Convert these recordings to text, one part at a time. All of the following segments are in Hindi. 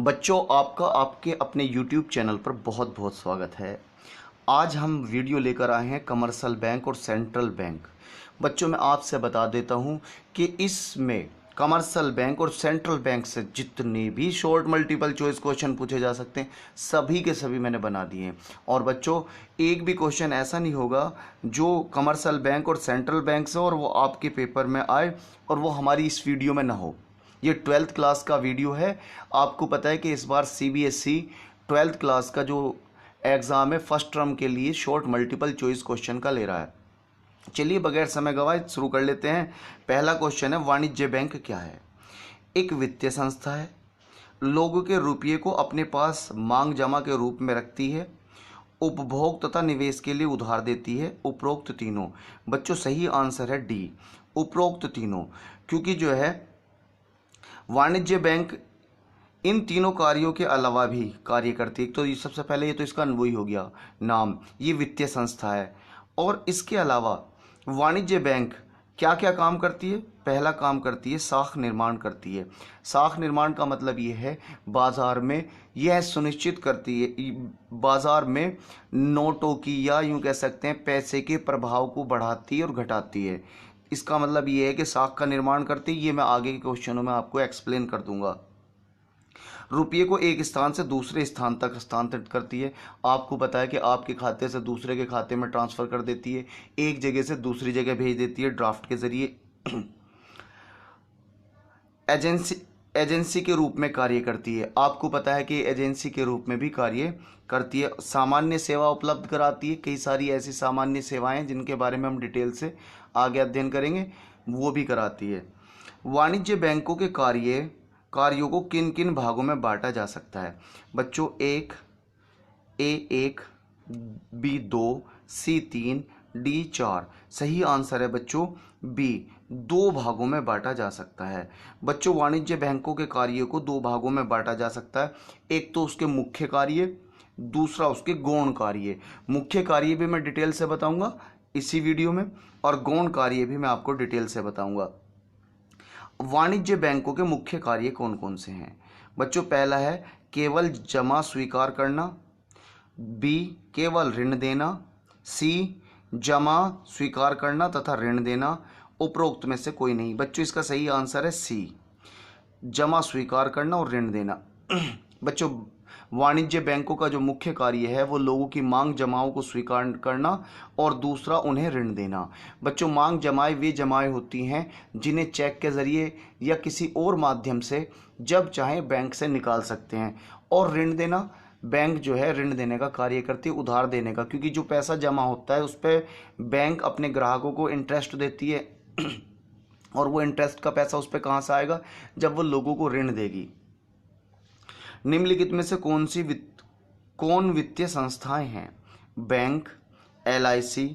बच्चों, आपका आपके अपने YouTube चैनल पर बहुत बहुत स्वागत है। आज हम वीडियो लेकर आए हैं कमर्शियल बैंक और सेंट्रल बैंक। बच्चों, मैं आपसे बता देता हूं कि इसमें कमर्शियल बैंक और सेंट्रल बैंक से जितने भी शॉर्ट मल्टीपल चॉइस क्वेश्चन पूछे जा सकते हैं, सभी के सभी मैंने बना दिए हैं। और बच्चों, एक भी क्वेश्चन ऐसा नहीं होगा जो कमर्शियल बैंक और सेंट्रल बैंक से और वो आपके पेपर में आए और वो हमारी इस वीडियो में ना हो। ये 12th क्लास का वीडियो है। आपको पता है कि इस बार CBSE 12th क्लास का जो एग्ज़ाम है फर्स्ट टर्म के लिए शॉर्ट मल्टीपल चॉइस क्वेश्चन का ले रहा है। चलिए बगैर समय गवाए शुरू कर लेते हैं। पहला क्वेश्चन है, वाणिज्य बैंक क्या है? एक वित्तीय संस्था है, लोगों के रुपये को अपने पास मांग जमा के रूप में रखती है, उपभोग तथा निवेश के लिए उधार देती है। उपरोक्त तीनों। बच्चों, सही आंसर है डी, उपरोक्त तीनों। क्योंकि जो है वाणिज्य बैंक इन तीनों कार्यों के अलावा भी कार्य करती है। तो ये सबसे पहले ये तो इसका वही हो गया नाम, ये वित्तीय संस्था है। और इसके अलावा वाणिज्य बैंक क्या क्या काम करती है? पहला काम करती है साख निर्माण करती है। साख निर्माण का मतलब ये है बाजार में यह सुनिश्चित करती है, बाजार में नोटों की या यूं कह सकते हैं पैसे के प्रभाव को बढ़ाती है और घटाती है। इसका मतलब ये है कि साख का निर्माण करती है। ये मैं आगे के क्वेश्चनों में आपको एक्सप्लेन कर दूंगा। रुपये को एक स्थान से दूसरे स्थान तक हस्तांतरित करती है। आपको पता है कि आपके खाते से दूसरे के खाते में ट्रांसफ़र कर देती है, एक जगह से दूसरी जगह भेज देती है ड्राफ्ट के जरिए। एजेंसी के रूप में कार्य करती है। आपको पता है कि एजेंसी के रूप में भी कार्य करती है। सामान्य सेवा उपलब्ध कराती है। कई सारी ऐसी सामान्य सेवाएं जिनके बारे में हम डिटेल से आगे अध्ययन करेंगे, वो भी कराती है। वाणिज्य बैंकों के कार्यों को किन किन भागों में बांटा जा सकता है? बच्चों, A1, B2, C3, D4। सही आंसर है बच्चों बी, दो भागों में बांटा जा सकता है। बच्चों, वाणिज्य बैंकों के कार्यों को दो भागों में बांटा जा सकता है। एक तो उसके मुख्य कार्य, दूसरा उसके गौण कार्य। मुख्य कार्य भी मैं डिटेल से बताऊंगा इसी वीडियो में, और गौण कार्य भी मैं आपको डिटेल से बताऊंगा। वाणिज्य बैंकों के मुख्य कार्य कौन कौन से हैं? बच्चों, पहला है केवल जमा स्वीकार करना, बी केवल ऋण देना, सी जमा स्वीकार करना तथा ऋण देना। उपरोक्त में से कोई नहीं। बच्चों, इसका सही आंसर है सी, जमा स्वीकार करना और ऋण देना। बच्चों, वाणिज्य बैंकों का जो मुख्य कार्य है वो लोगों की मांग जमाओं को स्वीकार करना और दूसरा उन्हें ऋण देना। बच्चों, मांग जमाएं वे जमाएं होती हैं जिन्हें चेक के ज़रिए या किसी और माध्यम से जब चाहे बैंक से निकाल सकते हैं। और ऋण देना, बैंक जो है ऋण देने का कार्य करती है, उधार देने का। क्योंकि जो पैसा जमा होता है उस पर बैंक अपने ग्राहकों को इंटरेस्ट देती है और वो इंटरेस्ट का पैसा उस पर कहाँ से आएगा? जब वो लोगों को ऋण देगी। निम्नलिखित में से कौन वित्तीय संस्थाएं हैं? बैंक, LIC,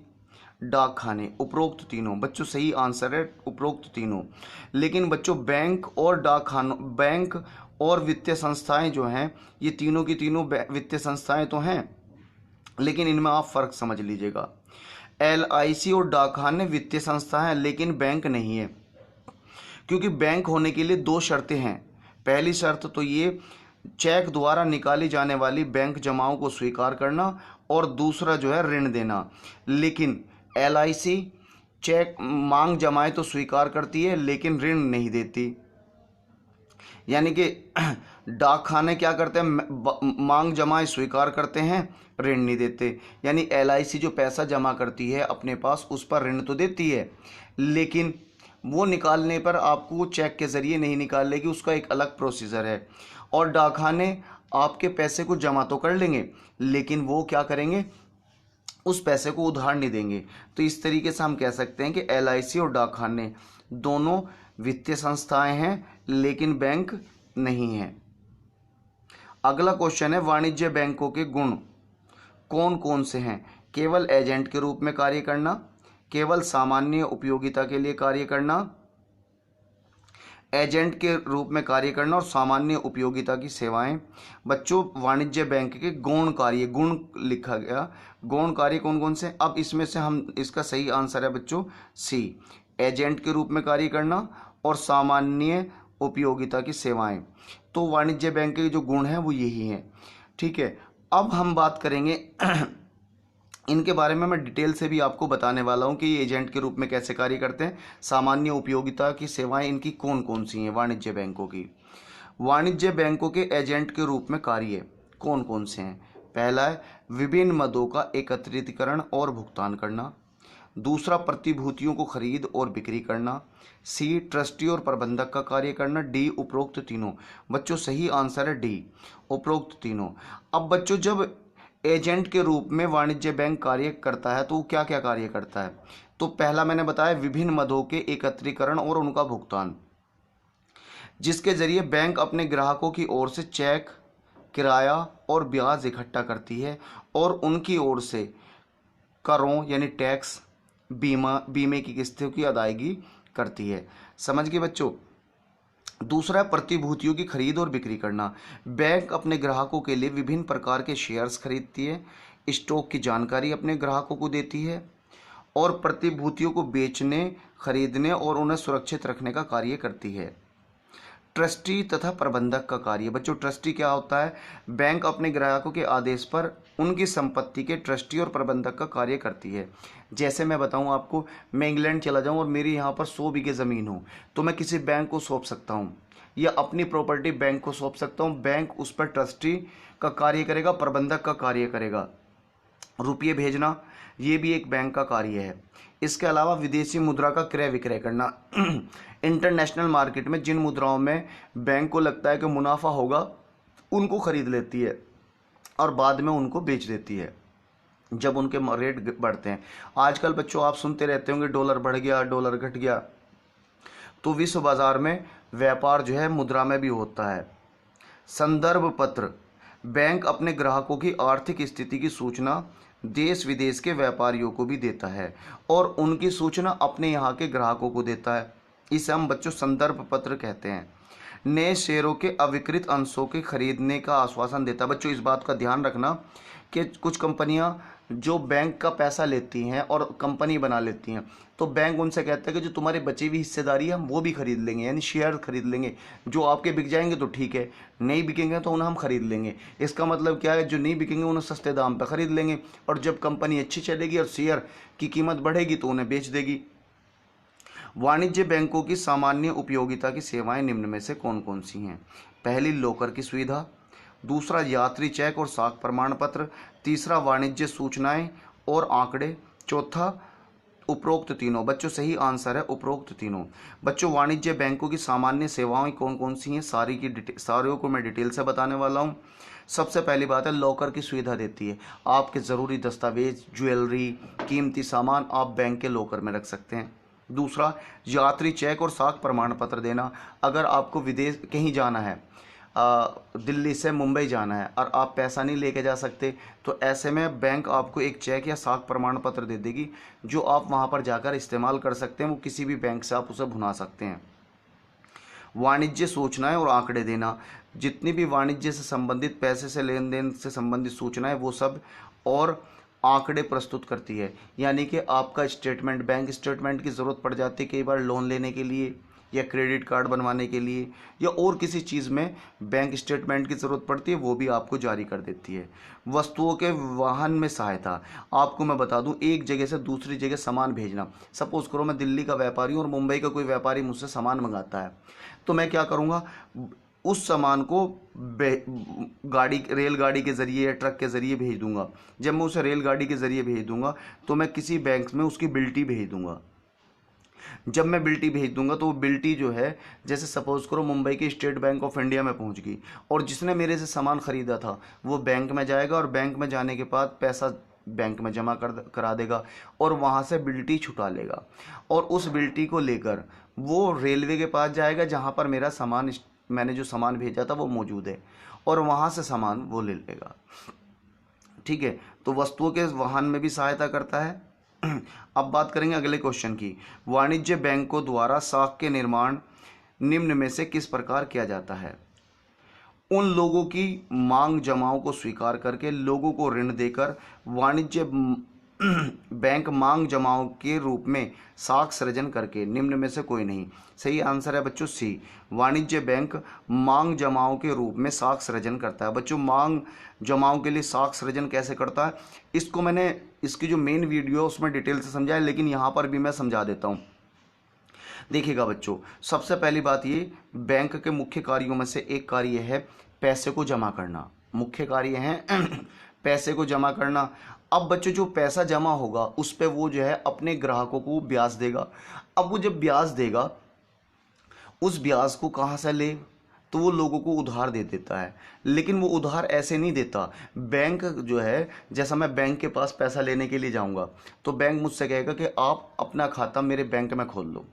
डाकखाने। उपरोक्त तीनों। बच्चों, सही आंसर है उपरोक्त तीनों। लेकिन बच्चों, बैंक और वित्तीय संस्थाएं जो हैं, ये तीनों की तीनों वित्तीय संस्थाएं तो हैं, लेकिन इनमें आप फर्क समझ लीजिएगा। LIC और डाकखाने वित्तीय संस्था हैं लेकिन बैंक नहीं है। क्योंकि बैंक होने के लिए दो शर्तें हैं। पहली शर्त तो ये चेक द्वारा निकाली जाने वाली बैंक जमाओं को स्वीकार करना, और दूसरा जो है ऋण देना। लेकिन LIC चेक मांग जमाएं तो स्वीकार करती है लेकिन ऋण नहीं देती। यानी कि डाकखाने क्या करते हैं? मांग जमाएं स्वीकार करते हैं, ऋण नहीं देते। यानी LIC जो पैसा जमा करती है अपने पास, उस पर ऋण तो देती है, लेकिन वो निकालने पर आपको चेक के ज़रिए नहीं निकालेगी, उसका एक अलग प्रोसीजर है। और डाकखाने आपके पैसे को जमा तो कर लेंगे, लेकिन वो क्या करेंगे? उस पैसे को उधार नहीं देंगे। तो इस तरीके से हम कह सकते हैं कि LIC और डाकखाने दोनों वित्तीय संस्थाएं हैं लेकिन बैंक नहीं है। अगला क्वेश्चन है, वाणिज्य बैंकों के गुण कौन कौन से हैं? केवल एजेंट के रूप में कार्य करना, केवल सामान्य उपयोगिता के लिए कार्य करना, एजेंट के रूप में कार्य करना और सामान्य उपयोगिता की सेवाएं। बच्चों, वाणिज्य बैंक के गौण कार्य, गुण लिखा गया, गौण कार्य कौन कौन से? अब इसमें से हम, इसका सही आंसर है बच्चों सी, एजेंट के रूप में कार्य करना और सामान्य उपयोगिता की सेवाएं। तो वाणिज्य बैंक के जो गुण हैं वो यही हैं। ठीक है, अब हम बात करेंगे इनके बारे में। मैं डिटेल से भी आपको बताने वाला हूं कि ये एजेंट के रूप में कैसे कार्य करते हैं। सामान्य उपयोगिता की सेवाएं इनकी कौन कौन सी हैं वाणिज्य बैंकों की। वाणिज्य बैंकों के एजेंट के रूप में कार्य कौन कौन से हैं। पहला है विभिन्न मदों का एकत्रीकरण और भुगतान करना। दूसरा प्रतिभूतियों को खरीद और बिक्री करना। सी ट्रस्टी और प्रबंधक का कार्य करना। डी उपरोक्त तीनों। बच्चों सही आंसर है डी उपरोक्त तीनों। अब बच्चों जब एजेंट के रूप में वाणिज्य बैंक कार्य करता है तो वो क्या क्या कार्य करता है। तो पहला मैंने बताया विभिन्न मदों के एकत्रीकरण और उनका भुगतान, जिसके जरिए बैंक अपने ग्राहकों की ओर से चेक, किराया और ब्याज इकट्ठा करती है और उनकी ओर से करों यानी टैक्स, बीमे की किस्तों की अदायगी करती है। समझ गए बच्चों। दूसरा है प्रतिभूतियों की खरीद और बिक्री करना। बैंक अपने ग्राहकों के लिए विभिन्न प्रकार के शेयर्स खरीदती है, स्टॉक की जानकारी अपने ग्राहकों को देती है और प्रतिभूतियों को बेचने, खरीदने और उन्हें सुरक्षित रखने का कार्य करती है। ट्रस्टी तथा प्रबंधक का कार्य। बच्चों ट्रस्टी क्या होता है। बैंक अपने ग्राहकों के आदेश पर उनकी संपत्ति के ट्रस्टी और प्रबंधक का कार्य करती है। जैसे मैं बताऊं आपको, मैं इंग्लैंड चला जाऊं और मेरी यहाँ पर 100 बीघे ज़मीन हो तो मैं किसी बैंक को सौंप सकता हूं या अपनी प्रॉपर्टी बैंक को सौंप सकता हूं। बैंक उस पर ट्रस्टी का कार्य करेगा, प्रबंधक का कार्य करेगा। रुपये भेजना ये भी एक बैंक का कार्य है। इसके अलावा विदेशी मुद्रा का क्रय विक्रय करना। इंटरनेशनल मार्केट में जिन मुद्राओं में बैंक को लगता है कि मुनाफा होगा उनको खरीद लेती है और बाद में उनको बेच देती है जब उनके रेट बढ़ते हैं। आजकल बच्चों आप सुनते रहते होंगे डॉलर बढ़ गया, डॉलर घट गया। तो विश्व बाजार में व्यापार जो है मुद्रा में भी होता है। संदर्भ पत्र। बैंक अपने ग्राहकों की आर्थिक स्थिति की सूचना देश विदेश के व्यापारियों को भी देता है और उनकी सूचना अपने यहाँ के ग्राहकों को देता है। इसे हम बच्चों संदर्भ पत्र कहते हैं। नए शेयरों के अविकृत अंशों के खरीदने का आश्वासन देता है। बच्चों इस बात का ध्यान रखना कि कुछ कंपनियां जो बैंक का पैसा लेती हैं और कंपनी बना लेती हैं तो बैंक उनसे कहता है कि जो तुम्हारी बची हुई हिस्सेदारी है हम वो भी खरीद लेंगे, यानी शेयर खरीद लेंगे। जो आपके बिक जाएंगे तो ठीक है, नहीं बिकेंगे तो उन्हें हम खरीद लेंगे। इसका मतलब क्या है, जो नहीं बिकेंगे उन्हें सस्ते दाम पर खरीद लेंगे और जब कंपनी अच्छी चलेगी और शेयर की कीमत बढ़ेगी तो उन्हें बेच देगी। वाणिज्य बैंकों की सामान्य उपयोगिता की सेवाएं निम्न में से कौन कौन सी हैं। पहली लॉकर की सुविधा। दूसरा यात्री चेक और साख प्रमाण पत्र। तीसरा वाणिज्य सूचनाएं और आंकड़े। चौथा उपरोक्त तीनों। बच्चों सही आंसर है उपरोक्त तीनों। बच्चों वाणिज्य बैंकों की सामान्य सेवाएं कौन कौन सी हैं सारों को मैं डिटेल से बताने वाला हूं। सबसे पहली बात है लॉकर की सुविधा देती है। आपके ज़रूरी दस्तावेज, ज्वेलरी, कीमती सामान आप बैंक के लॉकर में रख सकते हैं। दूसरा यात्री चेक और साख प्रमाण पत्र देना। अगर आपको विदेश कहीं जाना है, दिल्ली से मुंबई जाना है और आप पैसा नहीं लेके जा सकते तो ऐसे में बैंक आपको एक चेक या साख प्रमाण पत्र दे देगी जो आप वहां पर जाकर इस्तेमाल कर सकते हैं। वो किसी भी बैंक से आप उसे भुना सकते हैं। वाणिज्य सूचनाएं और आंकड़े देना। जितनी भी वाणिज्य से संबंधित, पैसे से लेन देन से संबंधित सूचनाएं वो सब और आंकड़े प्रस्तुत करती है। यानी कि आपका स्टेटमेंट, बैंक स्टेटमेंट की ज़रूरत पड़ जाती है कई बार लोन लेने के लिए या क्रेडिट कार्ड बनवाने के लिए या और किसी चीज़ में बैंक स्टेटमेंट की ज़रूरत पड़ती है, वो भी आपको जारी कर देती है। वस्तुओं के वाहन में सहायता। आपको मैं बता दूं, एक जगह से दूसरी जगह सामान भेजना। सपोज़ करो मैं दिल्ली का व्यापारी हूँ और मुंबई का कोई व्यापारी मुझसे सामान मंगाता है तो मैं क्या करूँगा, उस सामान को रेलगाड़ी के ज़रिए या ट्रक के ज़रिए भेज दूंगा। जब मैं उसे रेलगाड़ी के ज़रिए भेज दूंगा तो मैं किसी बैंक में उसकी बिल्टी भेज दूंगा। जब मैं बिल्टी भेज दूंगा तो वो बिल्टी जो है, जैसे सपोज करो मुंबई की स्टेट बैंक ऑफ इंडिया में पहुंच गई और जिसने मेरे से सामान ख़रीदा था वो बैंक में जाएगा और बैंक में जाने के बाद पैसा बैंक में जमा करा देगा और वहाँ से बिल्टी छुटा लेगा और उस बिल्टी को लेकर वो रेलवे के पास जाएगा जहाँ पर मेरा सामान, मैंने जो सामान भेजा था वो मौजूद है और वहाँ से सामान वो ले लेगा। ठीक है, तो वस्तुओं के वाहन में भी सहायता करता है। अब बात करेंगे अगले क्वेश्चन की। वाणिज्य बैंकों द्वारा साख के निर्माण निम्न में से किस प्रकार किया जाता है। उन लोगों की मांग जमाओं को स्वीकार करके लोगों को ऋण देकर वाणिज्य बैंक मांग जमाओं के रूप में साख सृजन करके निम्न में से कोई नहीं। सही आंसर है बच्चों सी, वाणिज्य बैंक मांग जमाओं के रूप में साख सृजन करता है। बच्चों मांग जमाओं के लिए साख सृजन कैसे करता है, इसको मैंने इसकी जो मेन वीडियो है उसमें डिटेल से समझा है, लेकिन यहाँ पर भी मैं समझा देता हूँ। देखिएगा बच्चों, सबसे पहली बात ये, बैंक के मुख्य कार्यों में से एक कार्य है पैसे को जमा करना। मुख्य कार्य है पैसे को जमा करना। अब बच्चों जो पैसा जमा होगा उस पे वो जो है अपने ग्राहकों को ब्याज देगा। अब वो जब ब्याज देगा, उस ब्याज को कहाँ से ले, तो वो लोगों को उधार दे देता है। लेकिन वो उधार ऐसे नहीं देता। बैंक जो है, जैसा मैं बैंक के पास पैसा लेने के लिए जाऊंगा तो बैंक मुझसे कहेगा कि आप अपना खाता मेरे बैंक में खोल लो।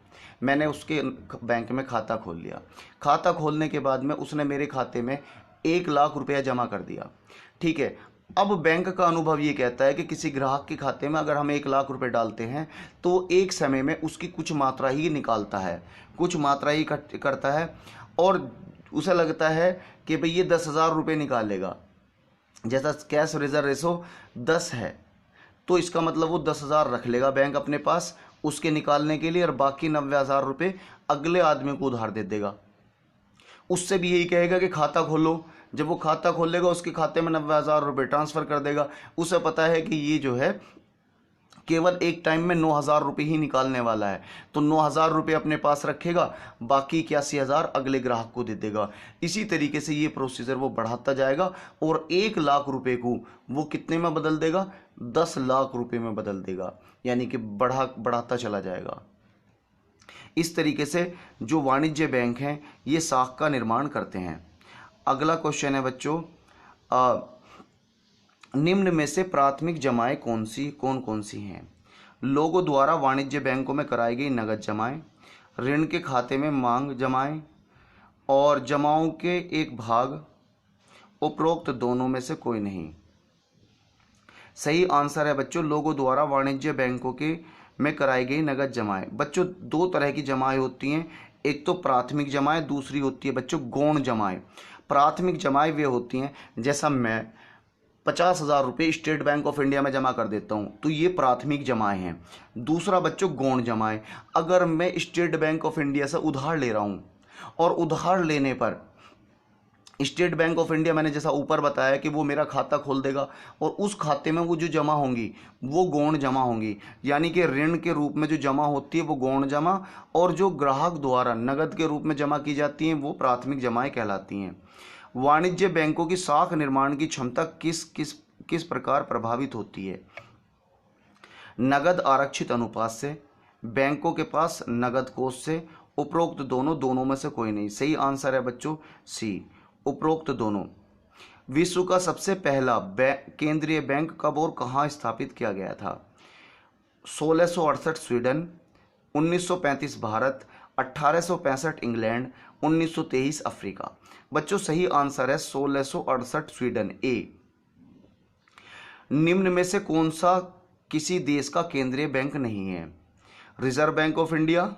मैंने उसके बैंक में खाता खोल लिया। खाता खोलने के बाद में उसने मेरे खाते में 1,00,000 रुपया जमा कर दिया। ठीक है। अब बैंक का अनुभव ये कहता है कि किसी ग्राहक के खाते में अगर हम 1,00,000 रुपये डालते हैं तो एक समय में उसकी कुछ मात्रा ही निकालता है, कुछ मात्रा ही करता है, और उसे लगता है कि भाई ये 10,000 रुपये निकालेगा। जैसा कैश रिजर्व रेशो 10 है तो इसका मतलब वो 10,000 रख लेगा बैंक अपने पास उसके निकालने के लिए, और बाकी 90,000 रुपये अगले आदमी को उधार दे देगा। उससे भी यही कहेगा कि खाता खोलो। जब वो खाता खोलेगा उसके खाते में 90,000 रुपये ट्रांसफ़र कर देगा। उसे पता है कि ये जो है केवल एक टाइम में 9,000 रुपये ही निकालने वाला है, तो 9,000 रुपये अपने पास रखेगा, बाकी 81,000 अगले ग्राहक को दे देगा। इसी तरीके से ये प्रोसीजर वो बढ़ाता जाएगा और 1,00,000 रुपये को वो कितने में बदल देगा, 10,00,000 रुपये में बदल देगा, यानी कि बढ़ाता चला जाएगा। इस तरीके से जो वाणिज्य बैंक हैं ये साख का निर्माण करते हैं। अगला क्वेश्चन है बच्चों, निम्न में से प्राथमिक जमाएं कौन कौन सी हैं। लोगों द्वारा वाणिज्य बैंकों में कराई गई नगद जमाएं, ऋण के खाते में मांग जमाएं और जमाओं के एक भाग, उपरोक्त दोनों में से कोई नहीं। सही आंसर है बच्चों लोगों द्वारा वाणिज्य बैंकों के में कराई गई नगद जमाएं। बच्चों दो तरह की जमाएं होती हैं, एक तो प्राथमिक जमाएं, दूसरी होती है बच्चों गौण जमाएं। प्राथमिक जमाएं वे होती हैं, जैसा मैं 50,000 रुपये स्टेट बैंक ऑफ इंडिया में जमा कर देता हूं तो ये प्राथमिक जमाएं हैं। दूसरा बच्चों गौण जमाएं, अगर मैं स्टेट बैंक ऑफ इंडिया से उधार ले रहा हूं और उधार लेने पर स्टेट बैंक ऑफ इंडिया, मैंने जैसा ऊपर बताया कि वो मेरा खाता खोल देगा और उस खाते में वो जो जमा होंगी वो गौण जमा होंगी, यानी कि ऋण के रूप में जो जमा होती है वो गौण जमा, और जो ग्राहक द्वारा नगद के रूप में जमा की जाती हैं वो प्राथमिक जमाएं कहलाती हैं। वाणिज्य बैंकों की साख निर्माण की क्षमता किस प्रकार प्रभावित होती है। नगद आरक्षित अनुपात से, बैंकों के पास नगद कोष से, उपरोक्त दोनों में से कोई नहीं। सही आंसर है बच्चों सी, उपरोक्त दोनों। विश्व का सबसे पहला केंद्रीय बैंक कब और कहां स्थापित किया गया था। 1668 स्वीडन, 1935 भारत, 1865 इंग्लैंड, 1923 अफ्रीका। बच्चों सही आंसर है 1668 स्वीडन ए। निम्न में से कौन सा किसी देश का केंद्रीय बैंक नहीं है। Reserve bank of India,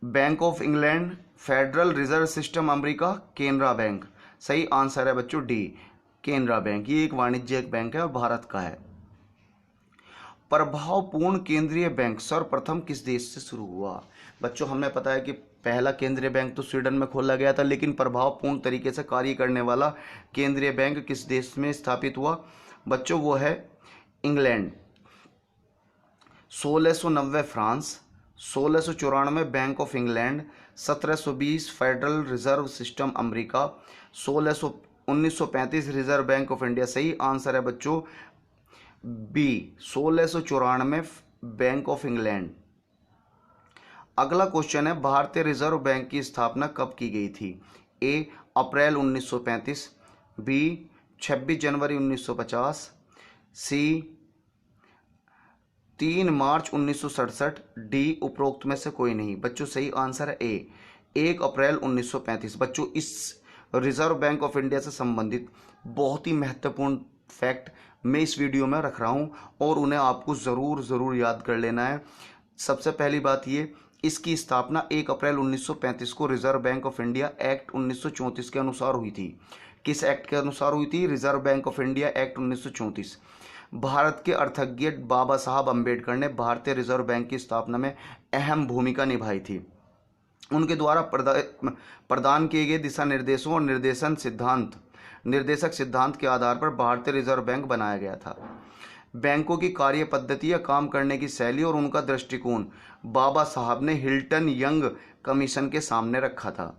bank of England, federal reserve system America, Canara bank. सही आंसर है बच्चों डी, केनरा बैंक। ये एक वाणिज्यिक बैंक है और भारत का है। प्रभावपूर्ण केंद्रीय बैंक सर्वप्रथम किस देश से शुरू हुआ। बच्चों हमें पता है कि पहला केंद्रीय बैंक तो स्वीडन में खोला गया था, लेकिन प्रभावपूर्ण तरीके से कार्य करने वाला केंद्रीय बैंक किस देश में स्थापित हुआ। बच्चों वो है England. 1690 France, 1694 bank of England, 1720 federal reserve system America, 1935 reserve bank of India. सही आंसर है बच्चों बी, 1694 बैंक ऑफ इंग्लैंड। अगला क्वेश्चन है भारतीय रिजर्व बैंक की स्थापना कब की गई थी। ए अप्रैल 1935, बी 26 जनवरी 1950, सी 3 मार्च 1967, डी उपरोक्त में से कोई नहीं। बच्चों सही आंसर है ए, 1 अप्रैल 1935। बच्चों इस रिजर्व बैंक ऑफ इंडिया से संबंधित बहुत ही महत्वपूर्ण फैक्ट मैं इस वीडियो में रख रहा हूं और उन्हें आपको ज़रूर याद कर लेना है। सबसे पहली बात ये, इसकी स्थापना 1 अप्रैल 1935 को reserve bank of India act 1934 के अनुसार हुई थी। किस एक्ट के अनुसार हुई थी। Reserve bank of India act 1934। Bharat के अर्थज्ञ बाबा साहब अम्बेडकर ने भारतीय रिजर्व बैंक की स्थापना में अहम भूमिका निभाई थी। उनके द्वारा प्रदान किए गए दिशा निर्देशों और निर्देशक सिद्धांत के आधार पर भारतीय रिजर्व बैंक बनाया गया था। बैंकों की कार्य पद्धति या काम करने की शैली और उनका दृष्टिकोण बाबा साहब ने हिल्टन यंग कमीशन के सामने रखा था।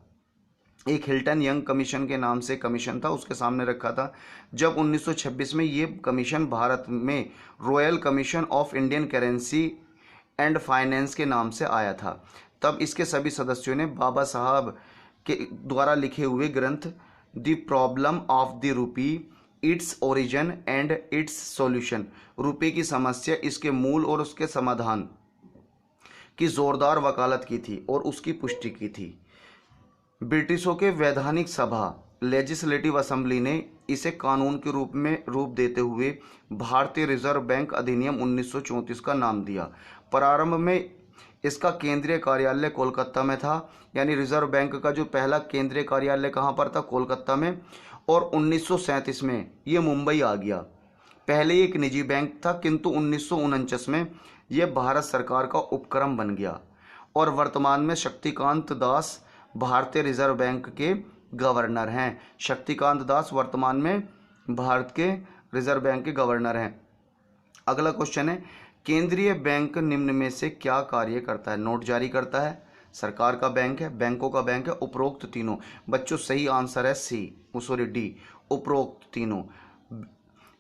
एक हिल्टन यंग कमीशन के नाम से कमीशन था, उसके सामने रखा था। जब 1926 में ये कमीशन भारत में royal commission of Indian currency and finance के नाम से आया था, तब इसके सभी सदस्यों ने बाबा साहब के द्वारा लिखे हुए ग्रंथ the problem of the rupee, its origin and it's solution, रुपये की समस्या, इसके मूल और उसके समाधान की जोरदार वकालत की थी और उसकी पुष्टि की थी। ब्रिटिशों के वैधानिक सभा लेजिस्लेटिव असेंबली ने इसे कानून के रूप देते हुए भारतीय रिजर्व बैंक अधिनियम 1934 का नाम दिया। प्रारंभ में इसका केंद्रीय कार्यालय कोलकाता में था, यानी रिजर्व बैंक का जो पहला केंद्रीय कार्यालय कहाँ पर था? कोलकाता में। और 1937 में ये मुंबई आ गया। पहले एक निजी बैंक था, किंतु 1949 में यह भारत सरकार का उपक्रम बन गया और वर्तमान में शक्तिकांत दास भारतीय रिजर्व बैंक के गवर्नर हैं। शक्तिकांत दास वर्तमान में भारत के रिजर्व बैंक के गवर्नर हैं। अगला क्वेश्चन है, केंद्रीय बैंक निम्न में से क्या कार्य करता है? नोट जारी करता है, सरकार का बैंक है, बैंकों का बैंक है, उपरोक्त तीनों। बच्चों सही आंसर है डी, उपरोक्त तीनों।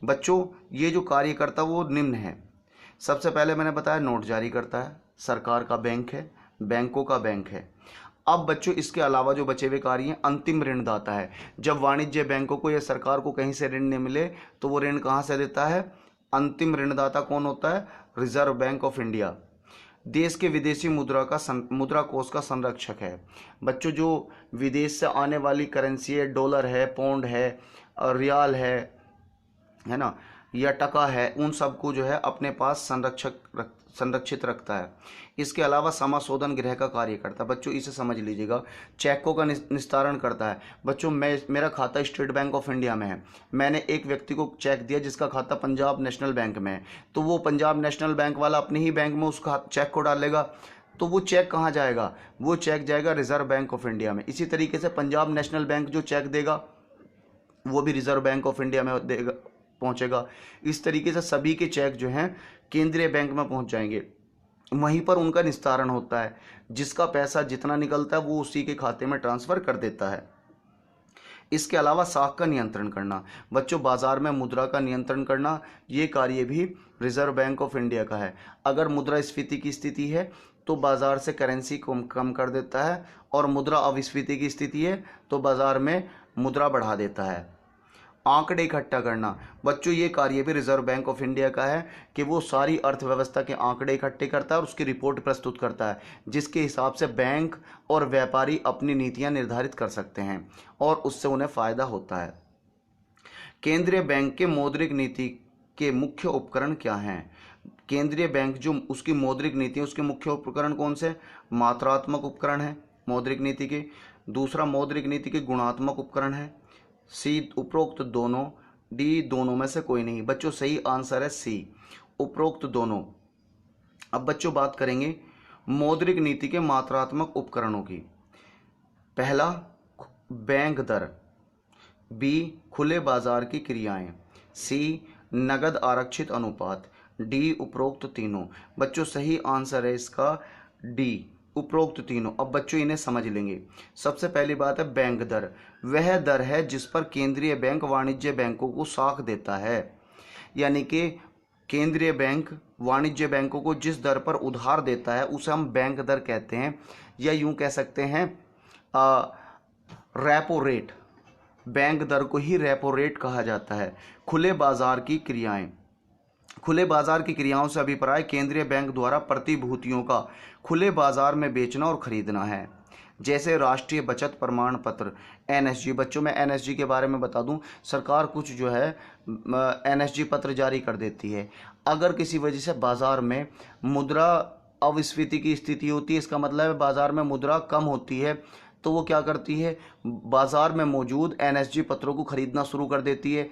बच्चों ये जो कार्य करता है वो निम्न है। सबसे पहले मैंने बताया नोट जारी करता है, सरकार का बैंक है, बैंकों का बैंक है। अब बच्चों इसके अलावा जो बचे हुए कार्य हैं, अंतिम ऋणदाता है। जब वाणिज्य बैंकों को या सरकार को कहीं से ऋण नहीं मिले तो वो ऋण कहाँ से देता है? अंतिम ऋणदाता कौन होता है? Reserve bank of India. देश के विदेशी मुद्रा कोष का संरक्षक है। बच्चों जो विदेश से आने वाली करेंसी है, डॉलर है, पौंड है, रियाल है ना, या टका है, उन सबको जो है अपने पास संरक्षित रखता है। इसके अलावा समाशोधन गृह का कार्य करता है। बच्चों इसे समझ लीजिएगा। चेकों का निस्तारण करता है। बच्चों मेरा खाता स्टेट बैंक ऑफ इंडिया में है, मैंने एक व्यक्ति को चेक दिया जिसका खाता पंजाब नेशनल बैंक में है, तो वो पंजाब नेशनल बैंक वाला अपने ही बैंक में उस चेक को डालेगा, तो वो चेक कहाँ जाएगा? वो चेक जाएगा रिजर्व बैंक ऑफ इंडिया में। इसी तरीके से पंजाब नेशनल बैंक जो चेक देगा वो भी रिजर्व बैंक ऑफ इंडिया में देगा, पहुंचेगा। इस तरीके से सभी के चेक जो हैं केंद्रीय बैंक में पहुंच जाएंगे, वहीं पर उनका निस्तारण होता है। जिसका पैसा जितना निकलता है वो उसी के खाते में ट्रांसफर कर देता है। इसके अलावा साख का नियंत्रण करना। बच्चों बाजार में मुद्रा का नियंत्रण करना, ये कार्य भी रिजर्व बैंक ऑफ इंडिया का है। अगर मुद्रास्फीति की स्थिति है तो बाजार से करेंसी को कम कर देता है, और मुद्रा अविस्फीति की स्थिति है तो बाजार में मुद्रा बढ़ा देता है। आंकड़े इकट्ठा करना। बच्चों ये कार्य भी रिजर्व बैंक ऑफ इंडिया का है कि वो सारी अर्थव्यवस्था के आंकड़े इकट्ठे करता है और उसकी रिपोर्ट प्रस्तुत करता है, जिसके हिसाब से बैंक और व्यापारी अपनी नीतियां निर्धारित कर सकते हैं और उससे उन्हें फायदा होता है। केंद्रीय बैंक के मौद्रिक नीति के मुख्य उपकरण क्या हैं? केंद्रीय बैंक जो उसकी मौद्रिक नीति है उसके मुख्य उपकरण कौन से? मात्रात्मक उपकरण है मौद्रिक नीति के। दूसरा, मौद्रिक नीति के गुणात्मक उपकरण है। सी, उपरोक्त दोनों। डी, दोनों में से कोई नहीं। बच्चों सही आंसर है सी, उपरोक्त दोनों। अब बच्चों बात करेंगे मौद्रिक नीति के मात्रात्मक उपकरणों की। पहला, बैंक दर। बी, खुले बाजार की क्रियाएं। सी, नगद आरक्षित अनुपात। डी, उपरोक्त तीनों। बच्चों सही आंसर है इसका डी, उपरोक्त तीनों। अब बच्चों इन्हें समझ लेंगे। सबसे पहली बात है बैंक दर। वह दर है जिस पर केंद्रीय बैंक वाणिज्य बैंकों को साख देता है, यानी कि केंद्रीय बैंक वाणिज्य बैंकों को जिस दर पर उधार देता है उसे हम बैंक दर कहते हैं, या यूं कह सकते हैं रेपो रेट। बैंक दर को ही रेपो रेट कहा जाता है। खुले बाजार की क्रियाएं। खुले बाजार की क्रियाओं से अभिप्राय केंद्रीय बैंक द्वारा प्रतिभूतियों का खुले बाजार में बेचना और खरीदना है, जैसे राष्ट्रीय बचत प्रमाण पत्र एनएसजी। बच्चों में एनएसजी के बारे में बता दूं, सरकार कुछ जो है एनएसजी पत्र जारी कर देती है। अगर किसी वजह से बाजार में मुद्रा अविस्फीति की स्थिति होती है, इसका मतलब है बाजार में मुद्रा कम होती है, तो वो क्या करती है? बाजार में मौजूद एनएसजी पत्रों को खरीदना शुरू कर देती है।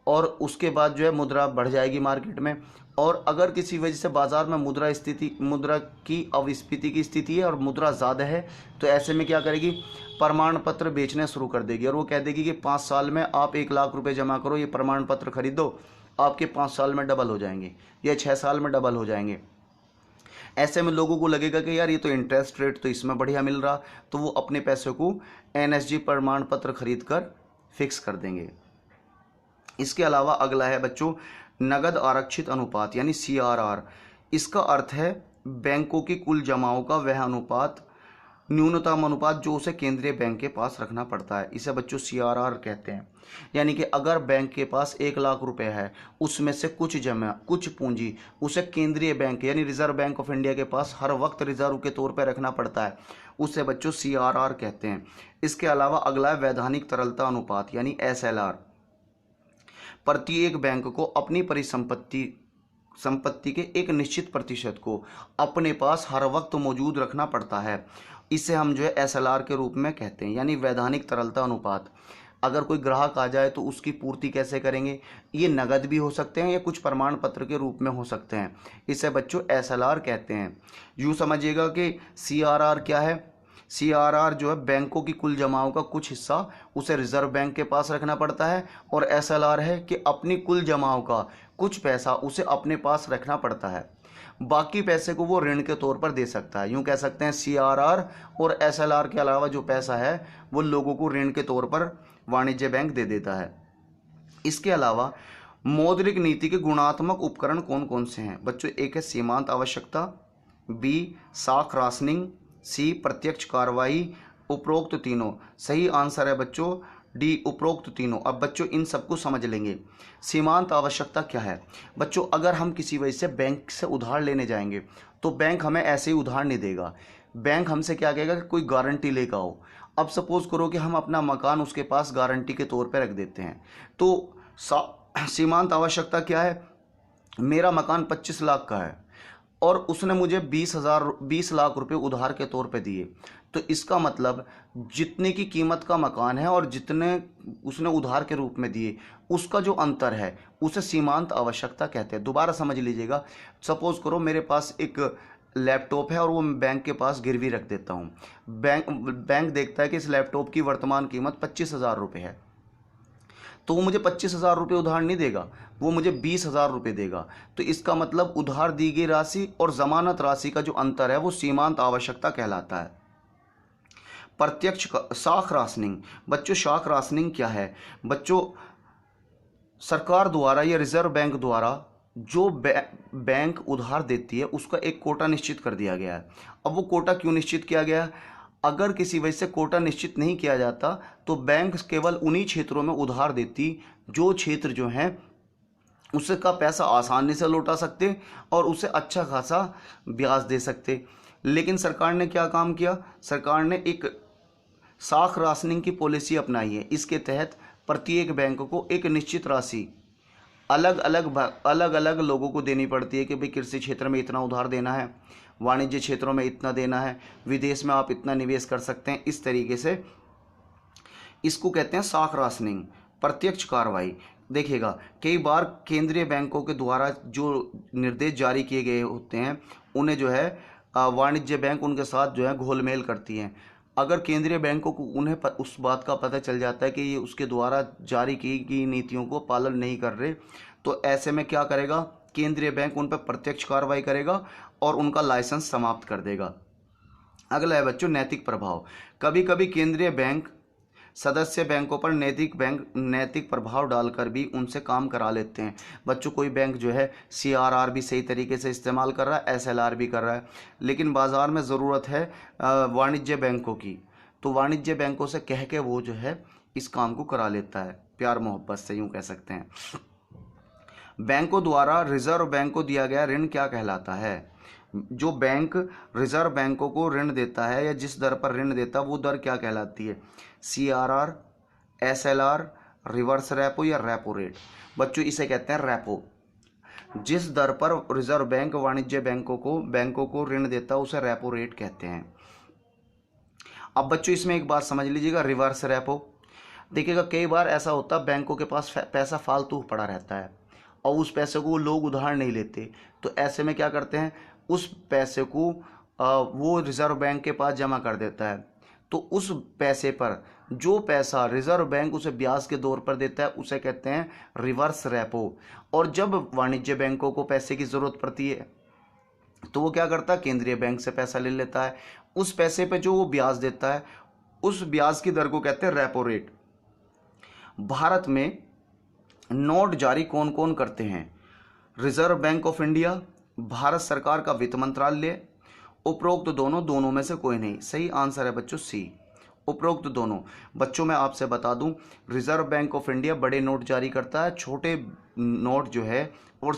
और उसके बाद जो है मुद्रा बढ़ जाएगी मार्केट में। और अगर किसी वजह से बाज़ार में मुद्रा की अविस्फीति की स्थिति है और मुद्रा ज़्यादा है, तो ऐसे में क्या करेगी, प्रमाण पत्र बेचने शुरू कर देगी और वो कह देगी कि 5 साल में आप 1 लाख रुपए जमा करो, ये प्रमाण पत्र खरीदो, आपके 5 साल में डबल हो जाएंगे या 6 साल में डबल हो जाएंगे। ऐसे में लोगों को लगेगा कि यार ये तो इंटरेस्ट रेट तो इसमें बढ़िया मिल रहा, तो वो अपने पैसे को NSG प्रमाण पत्र खरीद कर फिक्स कर देंगे। इसके अलावा अगला है बच्चों नगद आरक्षित अनुपात यानी CRR। इसका अर्थ है बैंकों की कुल जमाओं का वह अनुपात, न्यूनतम अनुपात जो उसे केंद्रीय बैंक के पास रखना पड़ता है, इसे बच्चों CRR कहते हैं। यानी कि अगर बैंक के पास 1 लाख रुपए है, उसमें से कुछ पूंजी उसे केंद्रीय बैंक यानी रिजर्व बैंक ऑफ इंडिया के पास हर वक्त रिजर्व के तौर पर रखना पड़ता है, उसे बच्चों CRR कहते हैं। इसके अलावा अगला है वैधानिक तरलता अनुपात यानी SLR। प्रत्येक बैंक को अपनी संपत्ति के एक निश्चित प्रतिशत को अपने पास हर वक्त मौजूद रखना पड़ता है, इसे हम जो है SLR के रूप में कहते हैं, यानी वैधानिक तरलता अनुपात। अगर कोई ग्राहक आ जाए तो उसकी पूर्ति कैसे करेंगे, ये नगद भी हो सकते हैं या कुछ प्रमाण पत्र के रूप में हो सकते हैं, इसे बच्चों SLR कहते हैं। यूँ समझिएगा कि CRR क्या है, CRR जो है बैंकों की कुल जमाओं का कुछ हिस्सा उसे रिजर्व बैंक के पास रखना पड़ता है, और SLR है कि अपनी कुल जमाओं का कुछ पैसा उसे अपने पास रखना पड़ता है, बाकी पैसे को वो ऋण के तौर पर दे सकता है। यूँ कह सकते हैं CRR और SLR के अलावा जो पैसा है वो लोगों को ऋण के तौर पर वाणिज्य बैंक दे देता है। इसके अलावा मौद्रिक नीति के गुणात्मक उपकरण कौन कौन से हैं बच्चों, एक है सीमांत आवश्यकता, B साख राशनिंग, C प्रत्यक्ष कार्रवाई, उपरोक्त तीनों। सही आंसर है बच्चों D उपरोक्त तीनों। अब बच्चों इन सबको समझ लेंगे। सीमांत आवश्यकता क्या है बच्चों, अगर हम किसी वजह से बैंक से उधार लेने जाएंगे तो बैंक हमें ऐसे ही उधार नहीं देगा, बैंक हमसे क्या कहेगा कि कोई गारंटी लेकर आओ। अब सपोज करो कि हम अपना मकान उसके पास गारंटी के तौर पर रख देते हैं, तो सीमांत आवश्यकता क्या है, मेरा मकान 25 लाख का है और उसने मुझे 20 लाख रुपए उधार के तौर पे दिए, तो इसका मतलब जितने की कीमत का मकान है और जितने उसने उधार के रूप में दिए उसका जो अंतर है उसे सीमांत आवश्यकता कहते हैं। दोबारा समझ लीजिएगा, सपोज करो मेरे पास एक लैपटॉप है और वो मैं बैंक के पास गिरवी रख देता हूँ, बैंक देखता है कि इस लैपटॉप की वर्तमान कीमत 25,000 रुपये है, तो वो मुझे 25,000 रुपये उधार नहीं देगा, वो मुझे 20,000 रुपये देगा। तो इसका मतलब उधार दी गई राशि और जमानत राशि का जो अंतर है वो सीमांत आवश्यकता कहलाता है। प्रत्यक्ष साख राशनिंग बच्चों, साख राशनिंग क्या है बच्चों, सरकार द्वारा या रिजर्व बैंक द्वारा जो बैंक उधार देती है उसका एक कोटा निश्चित कर दिया गया है। अब वो कोटा क्यों निश्चित किया गया है, अगर किसी वजह से कोटा निश्चित नहीं किया जाता तो बैंक केवल उन्हीं क्षेत्रों में उधार देती जो क्षेत्र जो हैं उसका पैसा आसानी से लौटा सकते और उसे अच्छा खासा ब्याज दे सकते। लेकिन सरकार ने क्या काम किया, सरकार ने एक साख राशनिंग की पॉलिसी अपनाई है। इसके तहत प्रत्येक बैंक को एक निश्चित राशि अलग अलग लोगों को देनी पड़ती है कि भाई कृषि क्षेत्र में इतना उधार देना है, वाणिज्य क्षेत्रों में इतना देना है, विदेश में आप इतना निवेश कर सकते हैं। इस तरीके से इसको कहते हैं साख राशनिंग। प्रत्यक्ष कार्रवाई देखिएगा, कई बार केंद्रीय बैंकों के द्वारा जो निर्देश जारी किए गए होते हैं उन्हें जो है वाणिज्य बैंक उनके साथ जो है घोलमेल करती हैं। अगर केंद्रीय बैंकों को उन्हें उस बात का पता चल जाता है कि ये उसके द्वारा जारी की गई नीतियों को पालन नहीं कर रहे, तो ऐसे में क्या करेगा, केंद्रीय बैंक उन पर प्रत्यक्ष कार्रवाई करेगा और उनका लाइसेंस समाप्त कर देगा। अगला है बच्चों नैतिक प्रभाव। कभी कभी केंद्रीय बैंक सदस्य बैंकों पर नैतिक प्रभाव डालकर भी उनसे काम करा लेते हैं। बच्चों कोई बैंक जो है CRR भी सही तरीके से इस्तेमाल कर रहा है, SLR भी कर रहा है, लेकिन बाज़ार में ज़रूरत है वाणिज्य बैंकों की, तो वाणिज्य बैंकों से कह के वो जो है इस काम को करा लेता है, प्यार मोहब्बत से यूँ कह सकते हैं। बैंकों द्वारा रिजर्व बैंक को दिया गया ऋण क्या कहलाता है, जो बैंक रिजर्व बैंकों को ऋण देता है या जिस दर पर ऋण देता है वो दर क्या कहलाती है, CRR, SLR, रिवर्स रेपो या रेपो रेट। बच्चों इसे कहते हैं रेपो। जिस दर पर रिजर्व बैंक वाणिज्य बैंकों को ऋण देता है उसे रेपो रेट कहते हैं। अब बच्चों इसमें एक बात समझ लीजिएगा, रिवर्स रेपो, देखिएगा कई बार ऐसा होता है बैंकों के पास पैसा फालतू पड़ा रहता है और उस पैसे को वो लोग उधार नहीं लेते, तो ऐसे में क्या करते हैं, उस पैसे को वो रिजर्व बैंक के पास जमा कर देता है। तो उस पैसे पर जो पैसा रिजर्व बैंक उसे ब्याज के दौर पर देता है उसे कहते हैं रिवर्स रेपो। और जब वाणिज्य बैंकों को पैसे की ज़रूरत पड़ती है तो वो क्या करता है, केंद्रीय बैंक से पैसा ले लेता है। उस पैसे पे जो वो ब्याज देता है उस ब्याज की दर को कहते हैं रेपो रेट। भारत में नोट जारी कौन कौन करते हैं? Reserve bank of India, Bharat सरकार का वित्त मंत्रालय, उपरोक्त दोनों में से कोई नहीं। सही आंसर है बच्चों सी, उपरोक्त दोनों। बच्चों मैं आपसे बता दूं, रिजर्व बैंक ऑफ इंडिया बड़े नोट जारी करता है, छोटे नोट जो है और